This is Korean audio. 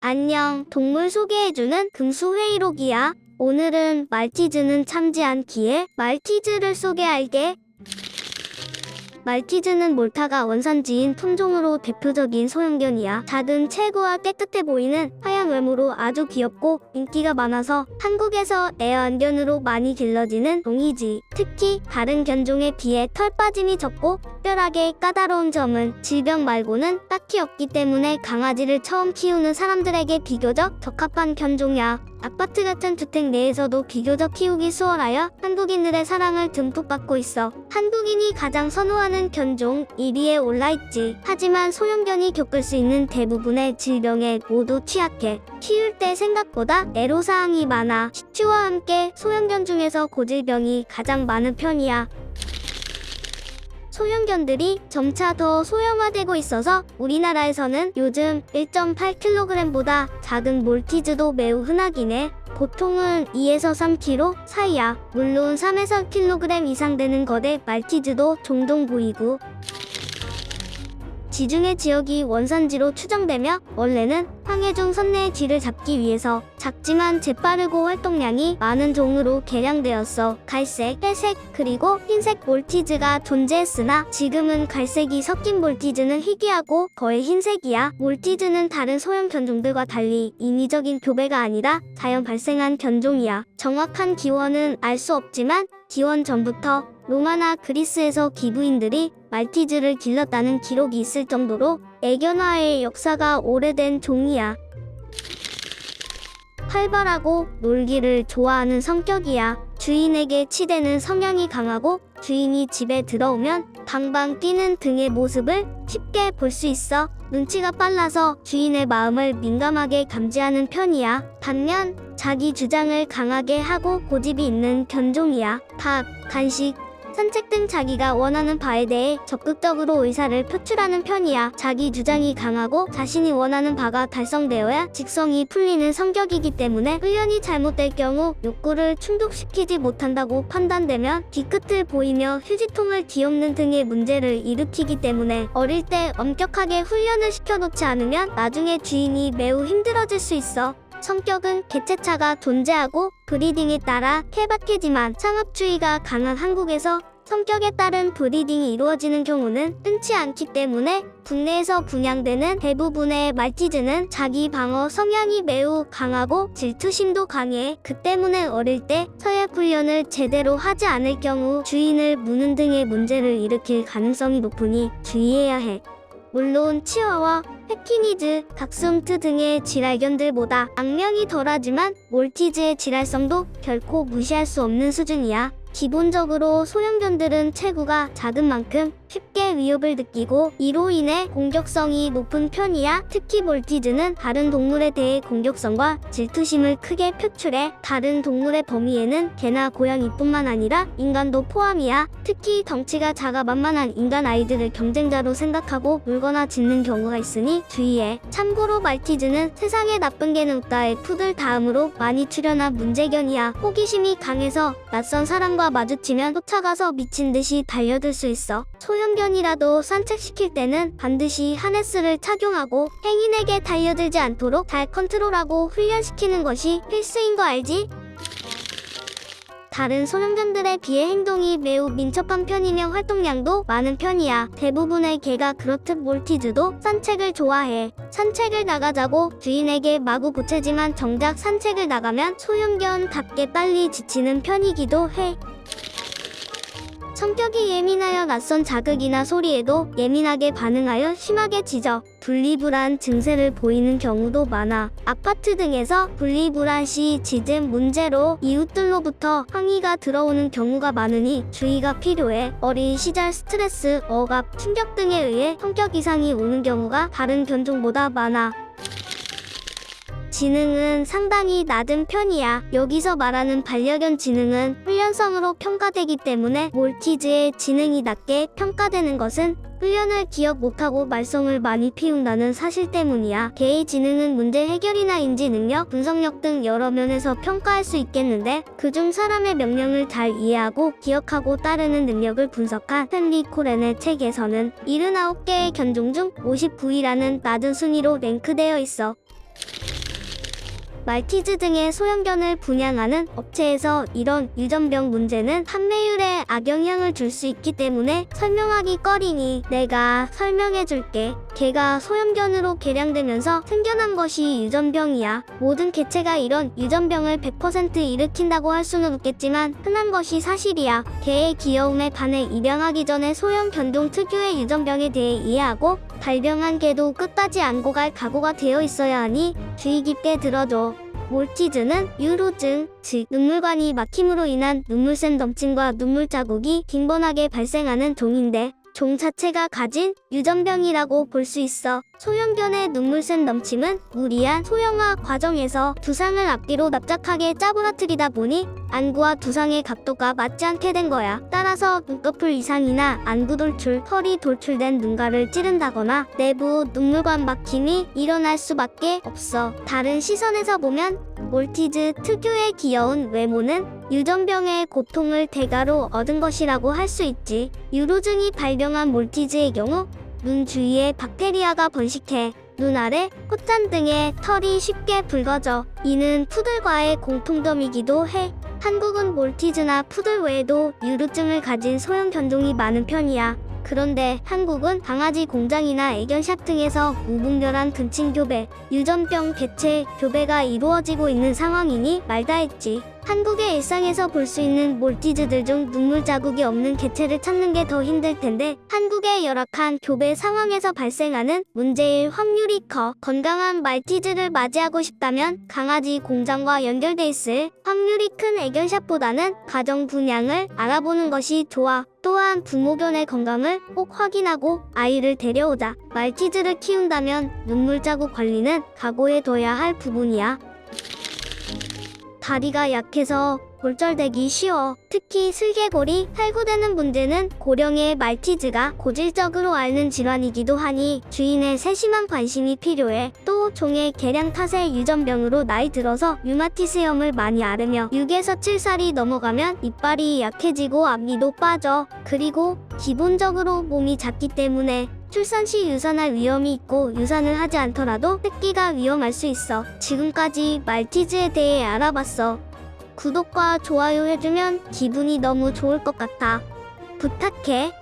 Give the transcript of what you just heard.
안녕, 동물 소개해주는 금수회의록이야. 오늘은 말티즈는 참지 않기에 말티즈를 소개할게. 말티즈는 몰타가 원산지인 품종으로 대표적인 소형견이야. 작은 체구와 깨끗해 보이는 하얀 외모로 아주 귀엽고 인기가 많아서 한국에서 애완견으로 많이 길러지는 종이지. 특히 다른 견종에 비해 털 빠짐이 적고 특별하게 까다로운 점은 질병 말고는 딱히 없기 때문에 강아지를 처음 키우는 사람들에게 비교적 적합한 견종이야. 아파트 같은 주택 내에서도 비교적 키우기 수월하여 한국인들의 사랑을 듬뿍 받고 있어. 한국인이 가장 선호하는 견종 1위에 올라있지. 하지만 소형견이 겪을 수 있는 대부분의 질병에 모두 취약해. 키울 때 생각보다 애로사항이 많아. 식취와 함께 소형견 중에서 고질병이 가장 많은 편이야. 소형견들이 점차 더 소형화되고 있어서 우리나라에서는 요즘 1.8kg보다 작은 몰티즈도 매우 흔하긴 해. 보통은 2에서 3kg 사이야. 물론 3에서 kg 이상 되는 거대 말티즈도 종종 보이고. 지중해 지역이 원산지로 추정되며 원래는 황해중 선내의 쥐를 잡기 위해서 작지만 재빠르고 활동량이 많은 종으로 개량되었어. 갈색, 회색, 그리고 흰색 몰티즈가 존재했으나 지금은 갈색이 섞인 몰티즈는 희귀하고 거의 흰색이야. 몰티즈는 다른 소형 견종들과 달리 인위적인 교배가 아니라 자연 발생한 견종이야. 정확한 기원은 알 수 없지만 기원 전부터 로마나 그리스에서 기부인들이 말티즈를 길렀다는 기록이 있을 정도로 애견화의 역사가 오래된 종이야. 활발하고 놀기를 좋아하는 성격이야. 주인에게 치대는 성향이 강하고 주인이 집에 들어오면 방방 뛰는 등의 모습을 쉽게 볼 수 있어. 눈치가 빨라서 주인의 마음을 민감하게 감지하는 편이야. 반면 자기 주장을 강하게 하고 고집이 있는 견종이야. 밥, 간식, 산책 등 자기가 원하는 바에 대해 적극적으로 의사를 표출하는 편이야. 자기 주장이 강하고 자신이 원하는 바가 달성되어야 직성이 풀리는 성격이기 때문에 훈련이 잘못될 경우 욕구를 충족시키지 못한다고 판단되면 뒤끝을 보이며 휴지통을 뒤엎는 등의 문제를 일으키기 때문에 어릴 때 엄격하게 훈련을 시켜놓지 않으면 나중에 주인이 매우 힘들어질 수 있어. 성격은 개체차가 존재하고 브리딩에 따라 케바케지만 상업주의가 강한 한국에서 성격에 따른 브리딩이 이루어지는 경우는 흔치 않기 때문에 국내에서 분양되는 대부분의 말티즈는 자기 방어 성향이 매우 강하고 질투심도 강해. 그 때문에 어릴 때 서약 훈련을 제대로 하지 않을 경우 주인을 무는 등의 문제를 일으킬 가능성이 높으니 주의해야 해. 물론 치와와, 패키니즈, 닥스훈트 등의 질알견들보다 악명이 덜하지만 몰티즈의 질알성도 결코 무시할 수 없는 수준이야. 기본적으로 소형견들은 체구가 작은 만큼 쉽게 위협을 느끼고 이로 인해 공격성이 높은 편이야. 특히 몰티즈는 다른 동물에 대해 공격성과 질투심을 크게 표출해. 다른 동물의 범위에는 개나 고양이뿐만 아니라 인간도 포함이야. 특히 덩치가 작아 만만한 인간 아이들을 경쟁자로 생각하고 물거나 짖는 경우가 있으니 주의해. 참고로 말티즈는 세상에 나쁜 개는 없다의 푸들 다음으로 많이 출현한 문제견이야. 호기심이 강해서 낯선 사람과 마주치면 쫓아가서 미친 듯이 달려들 수 있어. 소형견이라도 산책시킬 때는 반드시 하네스를 착용하고 행인에게 달려들지 않도록 잘 컨트롤하고 훈련시키는 것이 필수인 거 알지? 다른 소형견들에 비해 행동이 매우 민첩한 편이며 활동량도 많은 편이야. 대부분의 개가 그렇듯 몰티즈도 산책을 좋아해. 산책을 나가자고 주인에게 마구 보채지만 정작 산책을 나가면 소형견답게 빨리 지치는 편이기도 해. 성격이 예민하여 낯선 자극이나 소리에도 예민하게 반응하여 심하게 짖어 분리불안 증세를 보이는 경우도 많아. 아파트 등에서 분리불안 시 짖음 문제로 이웃들로부터 항의가 들어오는 경우가 많으니 주의가 필요해. 어린 시절 스트레스, 억압, 충격 등에 의해 성격 이상이 오는 경우가 다른 견종보다 많아. 지능은 상당히 낮은 편이야. 여기서 말하는 반려견 지능은 훈련성으로 평가되기 때문에 몰티즈의 지능이 낮게 평가되는 것은 훈련을 기억 못하고 말썽을 많이 피운다는 사실 때문이야. 개의 지능은 문제 해결이나 인지 능력, 분석력 등 여러 면에서 평가할 수 있겠는데 그중 사람의 명령을 잘 이해하고 기억하고 따르는 능력을 분석한 헨리 코렌의 책에서는 79개의 견종 중 59위라는 낮은 순위로 랭크되어 있어. 말티즈 등의 소형견을 분양하는 업체에서 이런 유전병 문제는 판매율에 악영향을 줄 수 있기 때문에 설명하기 꺼리니 내가 설명해줄게. 개가 소형견으로 개량되면서 생겨난 것이 유전병이야. 모든 개체가 이런 유전병을 100% 일으킨다고 할 수는 없겠지만 흔한 것이 사실이야. 개의 귀여움에 반해 입양하기 전에 소형 견종 특유의 유전병에 대해 이해하고 발병한 개도 끝까지 안고 갈 각오가 되어 있어야 하니 주의 깊게 들어줘. 몰티즈는 유로증, 즉 눈물관이 막힘으로 인한 눈물샘 넘침과 눈물 자국이 빈번하게 발생하는 종인데 종 자체가 가진 유전병이라고 볼 수 있어. 소형견의 눈물샘 넘침은 무리한 소형화 과정에서 두상을 앞뒤로 납작하게 짜부러뜨리다 보니 안구와 두상의 각도가 맞지 않게 된 거야. 따라서 눈꺼풀 이상이나 안구 돌출, 털이 돌출된 눈가를 찌른다거나 내부 눈물관 막힘이 일어날 수밖에 없어. 다른 시선에서 보면 몰티즈 특유의 귀여운 외모는 유전병의 고통을 대가로 얻은 것이라고 할 수 있지. 유로증이 발병한 몰티즈의 경우 눈 주위에 박테리아가 번식해 눈 아래, 콧잔 등의 털이 쉽게 붉어져. 이는 푸들과의 공통점이기도 해. 한국은 몰티즈나 푸들 외에도 유로증을 가진 소형 견종이 많은 편이야. 그런데 한국은 강아지 공장이나 애견샵 등에서 무분별한 근친 교배, 유전병 개체 교배가 이루어지고 있는 상황이니 말다했지. 한국의 일상에서 볼 수 있는 몰티즈들 중 눈물 자국이 없는 개체를 찾는 게 더 힘들 텐데 한국의 열악한 교배 상황에서 발생하는 문제일 확률이 커. 건강한 말티즈를 맞이하고 싶다면 강아지 공장과 연결돼 있을 확률이 큰 애견샵보다는 가정 분양을 알아보는 것이 좋아. 또한 부모견의 건강을 꼭 확인하고 아이를 데려오자. 말티즈를 키운다면 눈물 자국 관리는 각오해둬야 할 부분이야. 다리가 약해서 골절되기 쉬워. 특히 슬개골이 탈구되는 문제는 고령의 말티즈가 고질적으로 앓는 질환이기도 하니 주인의 세심한 관심이 필요해. 또 종의 개량 탓에 유전병으로 나이 들어서 류마티스염을 많이 앓으며 6에서 7살이 넘어가면 이빨이 약해지고 앞니도 빠져. 그리고 기본적으로 몸이 작기 때문에 출산 시 유산할 위험이 있고 유산을 하지 않더라도 새끼가 위험할 수 있어. 지금까지 말티즈에 대해 알아봤어. 구독과 좋아요 해주면 기분이 너무 좋을 것 같아. 부탁해.